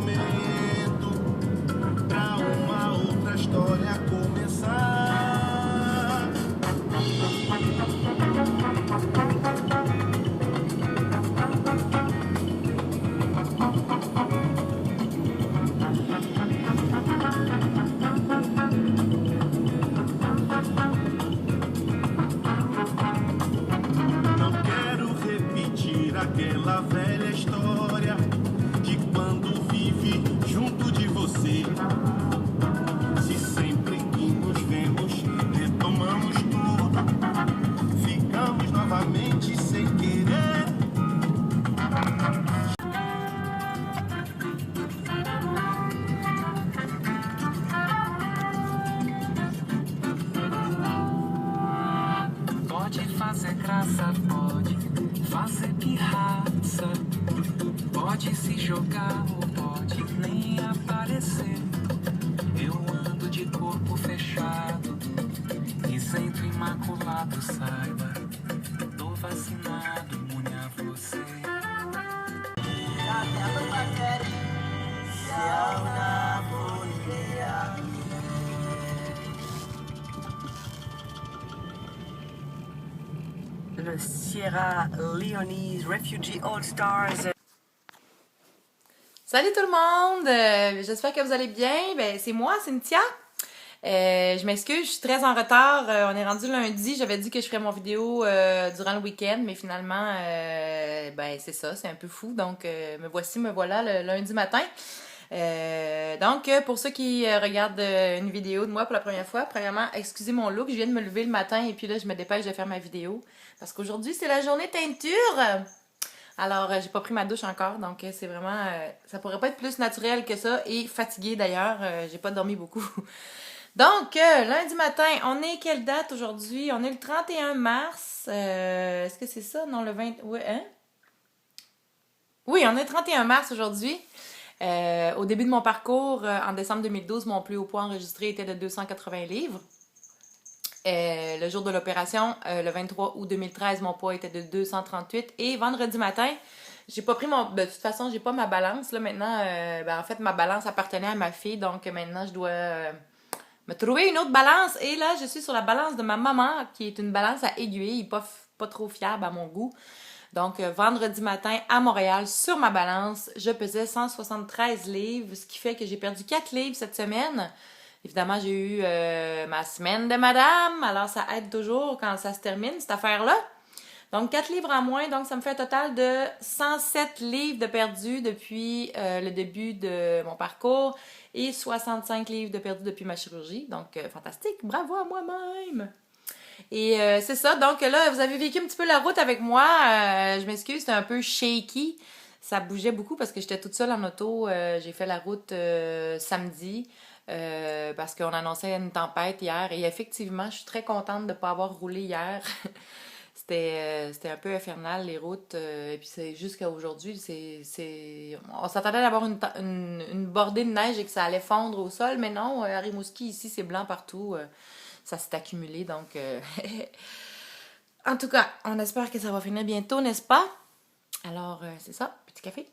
momento pra uma outra história começar. Não quero repetir aquela velha história de quando vive junto de você. Se sempre que nos vemos retomamos tudo, ficamos novamente sem querer. Pode fazer graça, pode fazer pirraça, pode se jogar ou pode nem aparecer. Eu ando de corpo fechado, isento, imaculado, saiba, tô vacinado, imune a você. Le Sierra Leone's Refugee All Stars. Salut tout le monde! J'espère que vous allez bien. Ben, c'est moi, Cynthia. Je m'excuse, je suis très en retard. On est rendu lundi. J'avais dit que je ferais mon vidéo durant le week-end, mais finalement, ben c'est ça, c'est un peu fou. Donc, me voilà le lundi matin. Donc, pour ceux qui regardent une vidéo de moi pour la première fois, premièrement, excusez mon look, je viens de me lever le matin et puis là, je me dépêche de faire ma vidéo. Parce qu'aujourd'hui, c'est la journée teinture! Alors, j'ai pas pris ma douche encore, donc c'est vraiment... ça pourrait pas être plus naturel que ça, et fatiguée d'ailleurs, j'ai pas dormi beaucoup. Donc, lundi matin, on est quelle date aujourd'hui? On est le 31 mars, est-ce que c'est ça? Non, le 20... Ouais, hein? Oui, on est le 31 mars aujourd'hui. Au début de mon parcours, en décembre 2012, mon plus haut poids enregistré était de 280 livres. Le jour de l'opération, le 23 août 2013, mon poids était de 238. Et vendredi matin, j'ai pas pris mon... De toute façon, j'ai pas ma balance. Là, maintenant, en fait, ma balance appartenait à ma fille. Donc, maintenant, je dois me trouver une autre balance. Et là, je suis sur la balance de ma maman, qui est une balance à aiguille, pas trop fiable à mon goût. Donc, vendredi matin, à Montréal, sur ma balance, je pesais 173 livres, ce qui fait que j'ai perdu 4 livres cette semaine. Évidemment, j'ai eu ma semaine de madame, alors ça aide toujours quand ça se termine, cette affaire-là. Donc, 4 livres en moins, donc ça me fait un total de 107 livres de perdus depuis le début de mon parcours et 65 livres de perdus depuis ma chirurgie. Donc, fantastique, bravo à moi-même! Et c'est ça, donc là, vous avez vécu un petit peu la route avec moi. Je m'excuse, c'était un peu shaky. Ça bougeait beaucoup parce que j'étais toute seule en auto. J'ai fait la route samedi. Parce qu'on annonçait une tempête hier et effectivement, je suis très contente de ne pas avoir roulé hier. C'était un peu infernal les routes et puis c'est jusqu'à aujourd'hui, on s'attendait d'avoir une bordée de neige et que ça allait fondre au sol, mais non, à Rimouski, ici, c'est blanc partout. Ça s'est accumulé, donc... En tout cas, on espère que ça va finir bientôt, n'est-ce pas? Alors, c'est ça, petit café.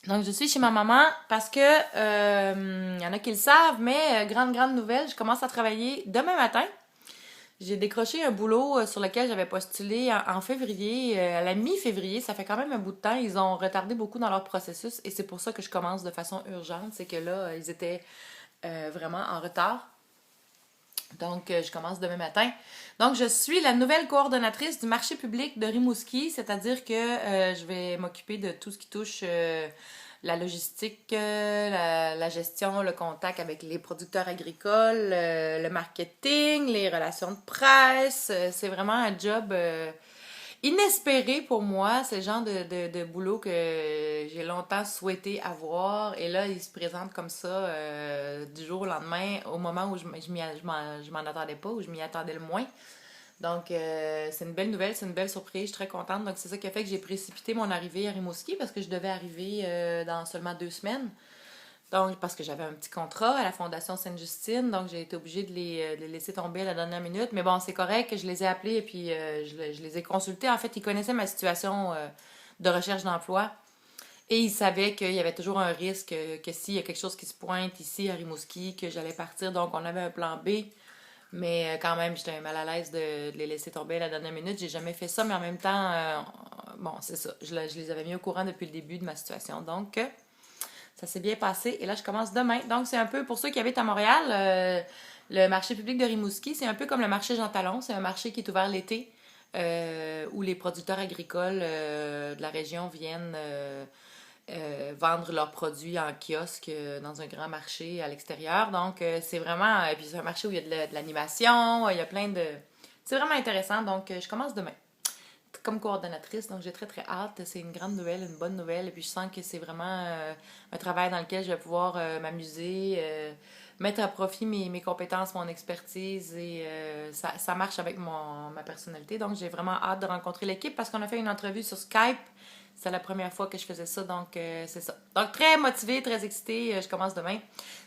Donc, je suis chez ma maman parce que, y en a qui le savent, mais grande nouvelle, je commence à travailler demain matin. J'ai décroché un boulot sur lequel j'avais postulé en février, à la mi-février. Ça fait quand même un bout de temps. Ils ont retardé beaucoup dans leur processus et c'est pour ça que je commence de façon urgente. C'est que là, ils étaient vraiment en retard. Donc, je commence demain matin. Donc, je suis la nouvelle coordonnatrice du marché public de Rimouski, c'est-à-dire que je vais m'occuper de tout ce qui touche la logistique, la gestion, le contact avec les producteurs agricoles, le marketing, les relations de presse. C'est vraiment un job inespéré pour moi. C'est le genre de boulot que j'ai longtemps souhaité avoir. Et là, il se présente comme ça du jour au lendemain, au moment où je m'en attendais pas, où je m'y attendais le moins. Donc, c'est une belle nouvelle, c'est une belle surprise, je suis très contente. Donc, c'est ça qui a fait que j'ai précipité mon arrivée à Rimouski parce que je devais arriver dans seulement 2 semaines. Donc, parce que j'avais un petit contrat à la Fondation Sainte-Justine, donc j'ai été obligée de les laisser tomber à la dernière minute. Mais bon, c'est correct, je les ai appelés et puis je les ai consultés. En fait, ils connaissaient ma situation de recherche d'emploi. Et il savait qu'il y avait toujours un risque que s'il y a quelque chose qui se pointe ici à Rimouski, que j'allais partir. Donc, on avait un plan B. Mais quand même, j'étais mal à l'aise de les laisser tomber à la dernière minute. J'ai jamais fait ça, mais en même temps, bon, c'est ça. Je les avais mis au courant depuis le début de ma situation. Donc, ça s'est bien passé. Et là, je commence demain. Donc, c'est un peu pour ceux qui habitent à Montréal. Le marché public de Rimouski, c'est un peu comme le marché Jean Talon. C'est un marché qui est ouvert l'été, où les producteurs agricoles de la région viennent vendre leurs produits en kiosque dans un grand marché à l'extérieur. Donc, c'est vraiment... puis c'est un marché où il y a de l'animation, il y a plein de... C'est vraiment intéressant. Donc, je commence demain comme coordonnatrice. Donc, j'ai très, très hâte. C'est une grande nouvelle, une bonne nouvelle. Et puis, je sens que c'est vraiment un travail dans lequel je vais pouvoir m'amuser, mettre à profit mes compétences, mon expertise. Et ça marche avec ma personnalité. Donc, j'ai vraiment hâte de rencontrer l'équipe parce qu'on a fait une entrevue sur Skype. C'est la première fois que je faisais ça, donc c'est ça. Donc, très motivée, très excitée, je commence demain.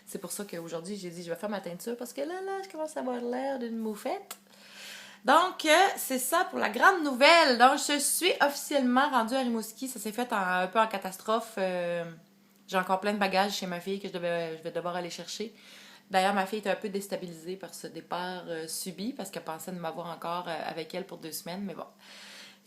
C'est pour ça qu'aujourd'hui, j'ai dit, je vais faire ma teinture parce que là, je commence à avoir l'air d'une moufette. Donc, c'est ça pour la grande nouvelle. Donc, je suis officiellement rendue à Rimouski. Ça s'est fait un peu en catastrophe. J'ai encore plein de bagages chez ma fille que je vais devoir aller chercher. D'ailleurs, ma fille était un peu déstabilisée par ce départ subi parce qu'elle pensait de m'avoir encore avec elle pour 2 semaines, mais bon.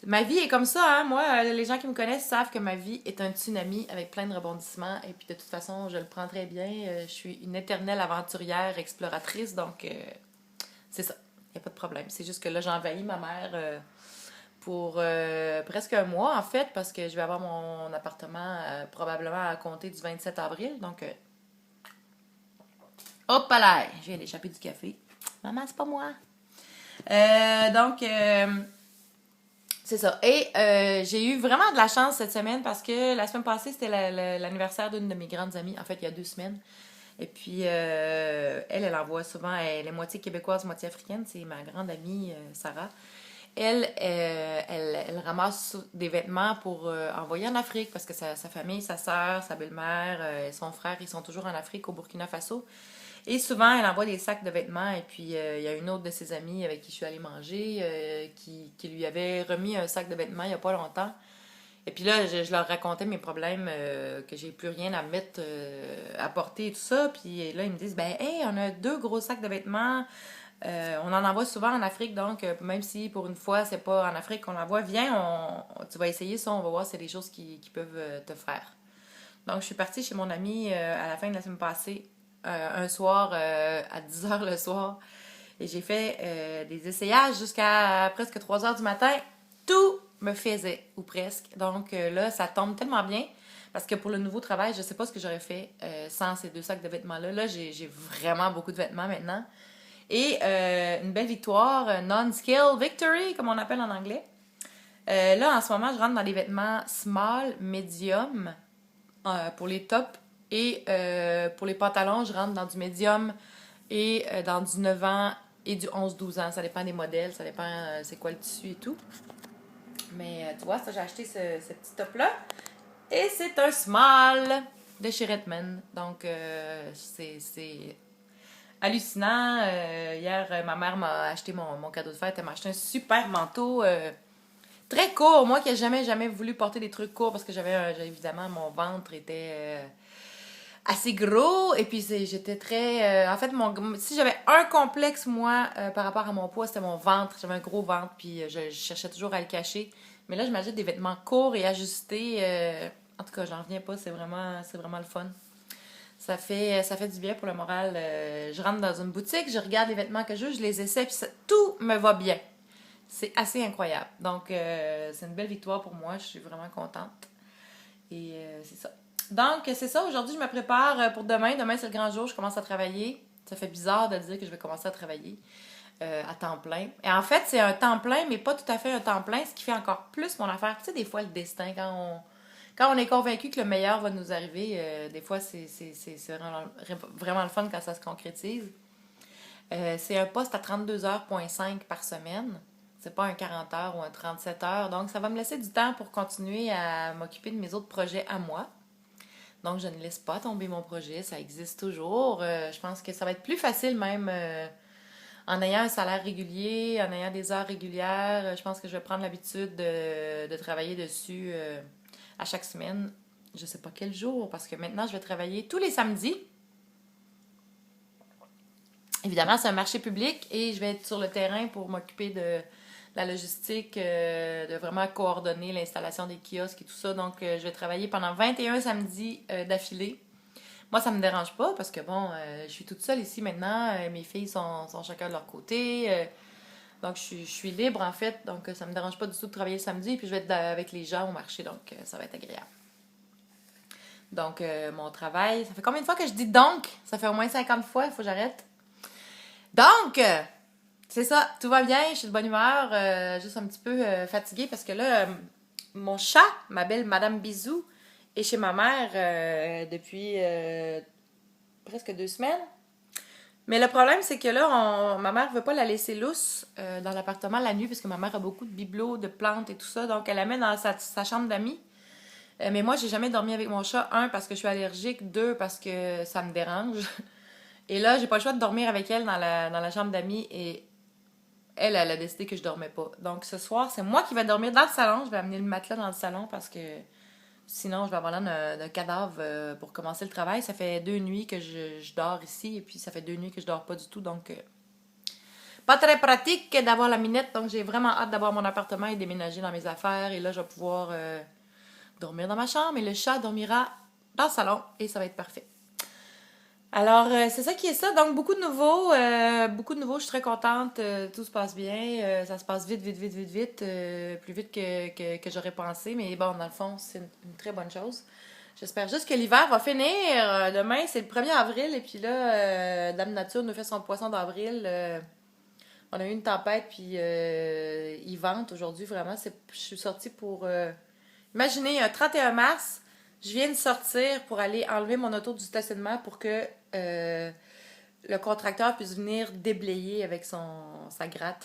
Ma vie est comme ça, hein. Moi, les gens qui me connaissent savent que ma vie est un tsunami avec plein de rebondissements. Et puis, de toute façon, je le prends très bien. Je suis une éternelle aventurière, exploratrice. Donc, c'est ça. Il n'y a pas de problème. C'est juste que là, j'envahis ma mère pour presque un mois, en fait, parce que je vais avoir mon appartement probablement à compter du 27 avril. Donc, hop là! Je viens d'échapper du café. Maman, c'est pas moi. Donc... c'est ça. Et j'ai eu vraiment de la chance cette semaine parce que la semaine passée, c'était l'anniversaire d'une de mes grandes amies. En fait, il y a 2 semaines. Et puis, elle envoie souvent, elle est moitié québécoise, moitié africaine. C'est ma grande amie, Sarah. Elle ramasse des vêtements pour envoyer en Afrique parce que sa famille, sa sœur, sa belle-mère, son frère, ils sont toujours en Afrique, au Burkina Faso. Et souvent, elle envoie des sacs de vêtements. Et puis, il y a une autre de ses amies avec qui je suis allée manger qui lui avait remis un sac de vêtements il n'y a pas longtemps. Et puis là, je leur racontais mes problèmes, que j'ai plus rien à mettre, à porter et tout ça. Puis là, ils me disent, ben, hey, on a 2 gros sacs de vêtements. On en envoie souvent en Afrique. Donc, même si pour une fois, c'est pas en Afrique qu'on l'envoie, viens, tu vas essayer ça. On va voir si c'est des choses qui peuvent te faire. Donc, je suis partie chez mon ami à la fin de la semaine passée. Un soir à 10h le soir. Et j'ai fait des essayages jusqu'à presque 3h du matin. Tout me faisait, ou presque. Donc là, ça tombe tellement bien. Parce que pour le nouveau travail, je ne sais pas ce que j'aurais fait sans ces 2 sacs de vêtements-là. Là, j'ai vraiment beaucoup de vêtements maintenant. Et une belle victoire, non-skill victory, comme on appelle en anglais. Là, en ce moment, je rentre dans les vêtements small, medium, pour les tops. Et pour les pantalons, je rentre dans du médium et dans du 9 ans et du 11-12 ans. Ça dépend des modèles, ça dépend c'est quoi le tissu et tout. Mais tu vois, ça, j'ai acheté ce petit top-là. Et c'est un small de chez Redmond. Donc, c'est hallucinant. Hier, ma mère m'a acheté mon cadeau de fête. Elle m'a acheté un super manteau très court. Moi qui n'ai jamais voulu porter des trucs courts parce que j'avais évidemment, mon ventre était... assez gros, et puis j'étais très... en fait, si j'avais un complexe, moi, par rapport à mon poids, c'était mon ventre. J'avais un gros ventre, puis je cherchais toujours à le cacher. Mais là, je m'achète des vêtements courts et ajustés. En tout cas, j'en reviens pas, c'est vraiment le fun. Ça fait du bien pour le moral. Je rentre dans une boutique, je regarde les vêtements que je veux, je les essaie, puis tout me va bien. C'est assez incroyable. Donc, c'est une belle victoire pour moi, je suis vraiment contente. Et c'est ça. Donc, c'est ça. Aujourd'hui, je me prépare pour demain. Demain, c'est le grand jour. Je commence à travailler. Ça fait bizarre de dire que je vais commencer à travailler à temps plein. Et en fait, c'est un temps plein, mais pas tout à fait un temps plein, ce qui fait encore plus mon affaire. Tu sais, des fois, le destin, quand on est convaincu que le meilleur va nous arriver, des fois, c'est vraiment le fun quand ça se concrétise. C'est un poste à 32h,5 par semaine. C'est pas un 40 heures ou un 37 heures. Donc, ça va me laisser du temps pour continuer à m'occuper de mes autres projets à moi. Donc, je ne laisse pas tomber mon projet. Ça existe toujours. Je pense que ça va être plus facile même en ayant un salaire régulier, en ayant des heures régulières. Je pense que je vais prendre l'habitude de travailler dessus à chaque semaine. je sais pas quel jour, parce que maintenant, je vais travailler tous les samedis. Évidemment, c'est un marché public et je vais être sur le terrain pour m'occuper de la logistique, de vraiment coordonner l'installation des kiosques et tout ça. Donc, je vais travailler pendant 21 samedis d'affilée. Moi, ça me dérange pas parce que, bon, je suis toute seule ici maintenant. Mes filles sont chacun de leur côté. Donc, je suis libre, en fait. Donc, ça me dérange pas du tout de travailler le samedi. Puis, je vais être avec les gens au marché. Donc, ça va être agréable. Donc, mon travail... Ça fait combien de fois que je dis donc? Ça fait au moins 50 fois. Il faut que j'arrête. Donc, c'est ça. Tout va bien. Je suis de bonne humeur. Juste un petit peu fatiguée parce que là, mon chat, ma belle Madame Bisou, est chez ma mère depuis presque 2 semaines. Mais le problème, c'est que là, ma mère veut pas la laisser lousse dans l'appartement la nuit parce que ma mère a beaucoup de bibelots, de plantes et tout ça. Donc, elle la met dans sa chambre d'amis. Mais moi, j'ai jamais dormi avec mon chat. 1, parce que je suis allergique. 2, parce que ça me dérange. Et là, j'ai pas le choix de dormir avec elle dans la chambre d'amis. Et elle a décidé que je dormais pas. Donc, ce soir, c'est moi qui vais dormir dans le salon. Je vais amener le matelas dans le salon parce que sinon, je vais avoir l'air d'un cadavre pour commencer le travail. Ça fait 2 nuits que je dors ici. Et puis, ça fait 2 nuits que je dors pas du tout. Donc, pas très pratique d'avoir la minette. Donc, j'ai vraiment hâte d'avoir mon appartement et déménager dans mes affaires. Et là, je vais pouvoir dormir dans ma chambre. Et le chat dormira dans le salon. Et ça va être parfait. Alors, c'est ça qui est ça. Donc, beaucoup de nouveaux. Je suis très contente. Tout se passe bien. Ça se passe vite. Plus vite que j'aurais pensé. Mais bon, dans le fond, c'est une très bonne chose. J'espère juste que l'hiver va finir. Demain, c'est le 1er avril. Et puis là, Dame Nature nous fait son poisson d'avril. On a eu une tempête. Puis il vente aujourd'hui. Vraiment, je suis sortie pour... imaginez, un 31 mars... Je viens de sortir pour aller enlever mon auto du stationnement pour que le contracteur puisse venir déblayer avec sa gratte.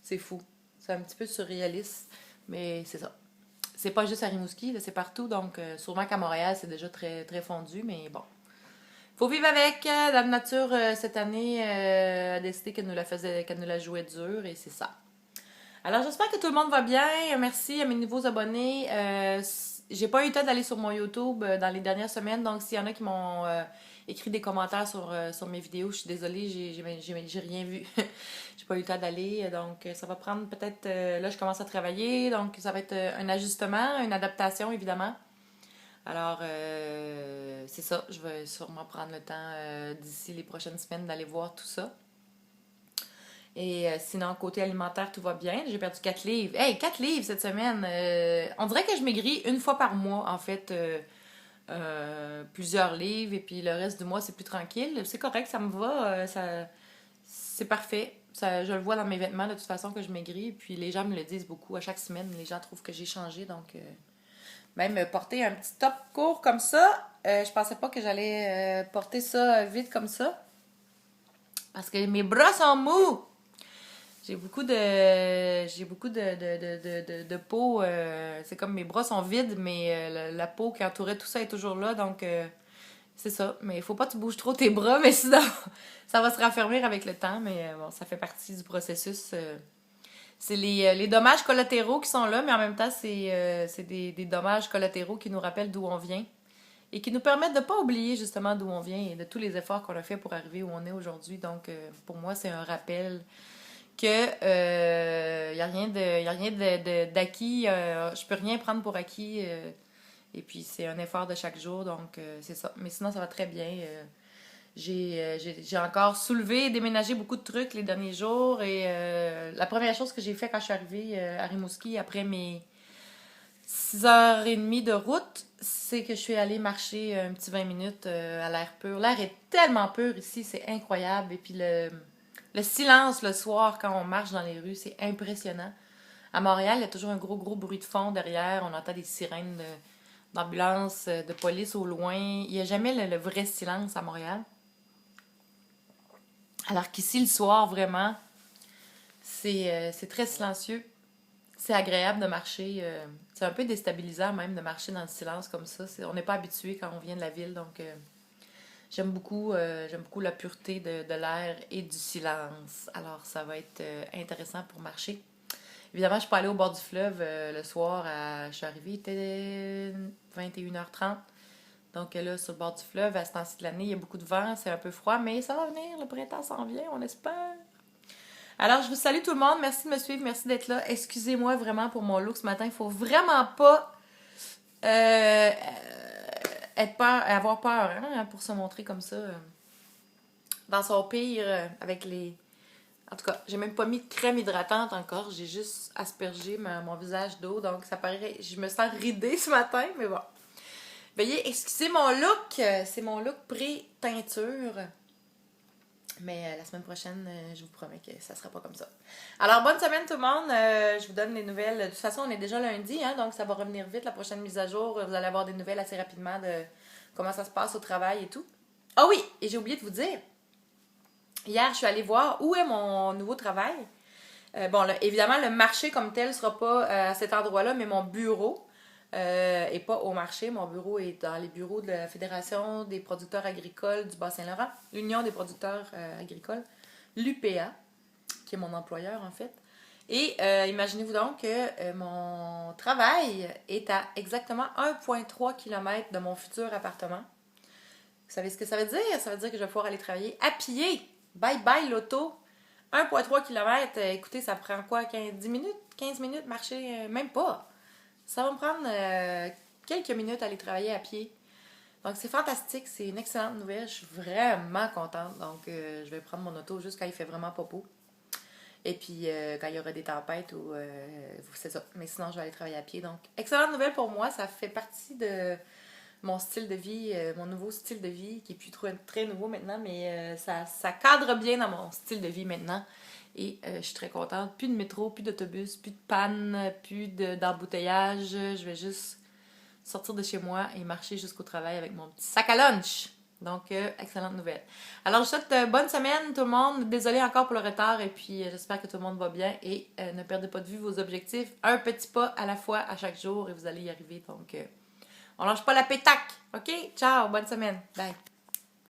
C'est fou. C'est un petit peu surréaliste, mais c'est ça. C'est pas juste à Rimouski, là, c'est partout, donc sûrement qu'à Montréal, c'est déjà très, très fondu, mais bon. Faut vivre avec. Dame Nature, cette année, a décidé qu'elle nous la jouait dure, et c'est ça. Alors, j'espère que tout le monde va bien. Merci à mes nouveaux abonnés. J'ai pas eu le temps d'aller sur mon YouTube dans les dernières semaines, donc s'il y en a qui m'ont écrit des commentaires sur mes vidéos, je suis désolée, j'ai rien vu. J'ai pas eu le temps d'aller, donc ça va prendre peut-être... là, je commence à travailler, donc ça va être un ajustement, une adaptation, évidemment. Alors, c'est ça, je vais sûrement prendre le temps d'ici les prochaines semaines d'aller voir tout ça. Et sinon, côté alimentaire, tout va bien. J'ai perdu 4 livres. Hey, 4 livres cette semaine. On dirait que je maigris une fois par mois, en fait. Plusieurs livres. Et puis le reste du mois, c'est plus tranquille. C'est correct, ça me va. C'est parfait. Je le vois dans mes vêtements, de toute façon, que je maigris. Et puis les gens me le disent beaucoup. À chaque semaine, les gens trouvent que j'ai changé. Donc, même porter un petit top court comme ça, je pensais pas que j'allais porter ça vite comme ça. Parce que mes bras sont mous. J'ai beaucoup de peau. C'est comme mes bras sont vides, mais la peau qui entourait tout ça est toujours là. Donc, c'est ça. Mais il faut pas que tu bouges trop tes bras, mais sinon, ça va se raffermir avec le temps. Mais bon, ça fait partie du processus. C'est les dommages collatéraux qui sont là, mais en même temps, c'est des dommages collatéraux qui nous rappellent d'où on vient. Et qui nous permettent de ne pas oublier justement d'où on vient et de tous les efforts qu'on a fait pour arriver où on est aujourd'hui. Donc, pour moi, c'est un rappel que y a rien d'acquis, je peux rien prendre pour acquis, et puis c'est un effort de chaque jour, donc c'est ça. Mais sinon, ça va très bien. J'ai encore soulevé et déménagé beaucoup de trucs les derniers jours, et la première chose que j'ai fait quand je suis arrivée à Rimouski, après mes 6h30 de route, c'est que je suis allée marcher un petit 20 minutes à l'air pur. L'air est tellement pur ici, c'est incroyable. Et puis le silence le soir quand on marche dans les rues, c'est impressionnant. À Montréal, il y a toujours un gros bruit de fond derrière. On entend des sirènes d'ambulance, de police au loin. Il n'y a jamais le vrai silence à Montréal. Alors qu'ici, le soir, vraiment, c'est très silencieux. C'est agréable de marcher. C'est un peu déstabilisant même de marcher dans le silence comme ça. On n'est pas habitué quand on vient de la ville, donc j'aime beaucoup la pureté de l'air et du silence. Alors ça va être intéressant pour marcher. Évidemment, je suis pas allée au bord du fleuve le soir. Je suis arrivée, il était 21h30. Donc là, sur le bord du fleuve, à ce temps-ci de l'année, il y a beaucoup de vent, c'est un peu froid, mais ça va venir, le printemps s'en vient, on espère. Alors, je vous salue tout le monde, merci de me suivre, merci d'être là. Excusez-moi vraiment pour mon look ce matin, il faut vraiment pas avoir peur hein, pour se montrer comme ça. Dans son pire, avec les... En tout cas, j'ai même pas mis de crème hydratante encore, j'ai juste aspergé mon visage d'eau, donc ça paraît... Je me sens ridée ce matin, mais bon. Veuillez excuser mon look, c'est mon look pré-teinture. Mais la semaine prochaine, je vous promets que ça sera pas comme ça. Alors, bonne semaine tout le monde, je vous donne les nouvelles. De toute façon, on est déjà lundi, hein, donc ça va revenir vite, la prochaine mise à jour. Vous allez avoir des nouvelles assez rapidement de comment ça se passe au travail et tout. Ah oui, et j'ai oublié de vous dire, hier, je suis allée voir où est mon nouveau travail. Bon, là, évidemment, le marché comme tel ne sera pas à cet endroit-là, mais mon bureau et pas au marché. Mon bureau est dans les bureaux de la Fédération des producteurs agricoles du Bas-Saint-Laurent, l'Union des producteurs agricoles, l'UPA, qui est mon employeur en fait. Et imaginez-vous donc que mon travail est à exactement 1,3 km de mon futur appartement. Vous savez ce que ça veut dire? Ça veut dire que je vais pouvoir aller travailler à pied. Bye bye l'auto. 1,3 km, écoutez, ça prend quoi? 10 minutes? 15 minutes marcher? Même pas. Ça va me prendre quelques minutes à aller travailler à pied. Donc, c'est fantastique. C'est une excellente nouvelle. Je suis vraiment contente. Donc, je vais prendre mon auto juste quand il fait vraiment pas beau. Et puis, quand il y aura des tempêtes ou... c'est ça. Mais sinon, je vais aller travailler à pied. Donc, excellente nouvelle pour moi. Ça fait partie de mon style de vie, mon nouveau style de vie, qui est plus très nouveau maintenant, mais ça cadre bien dans mon style de vie maintenant. Et je suis très contente. Plus de métro, plus d'autobus, plus de panne, plus d'embouteillage. Je vais juste sortir de chez moi et marcher jusqu'au travail avec mon petit sac à lunch. Donc, excellente nouvelle. Alors, je vous souhaite bonne semaine tout le monde. Désolée encore pour le retard et puis j'espère que tout le monde va bien. Et ne perdez pas de vue vos objectifs. Un petit pas à la fois à chaque jour et vous allez y arriver. Donc, on lâche pas la pétaque. OK? Ciao, bonne semaine. Bye.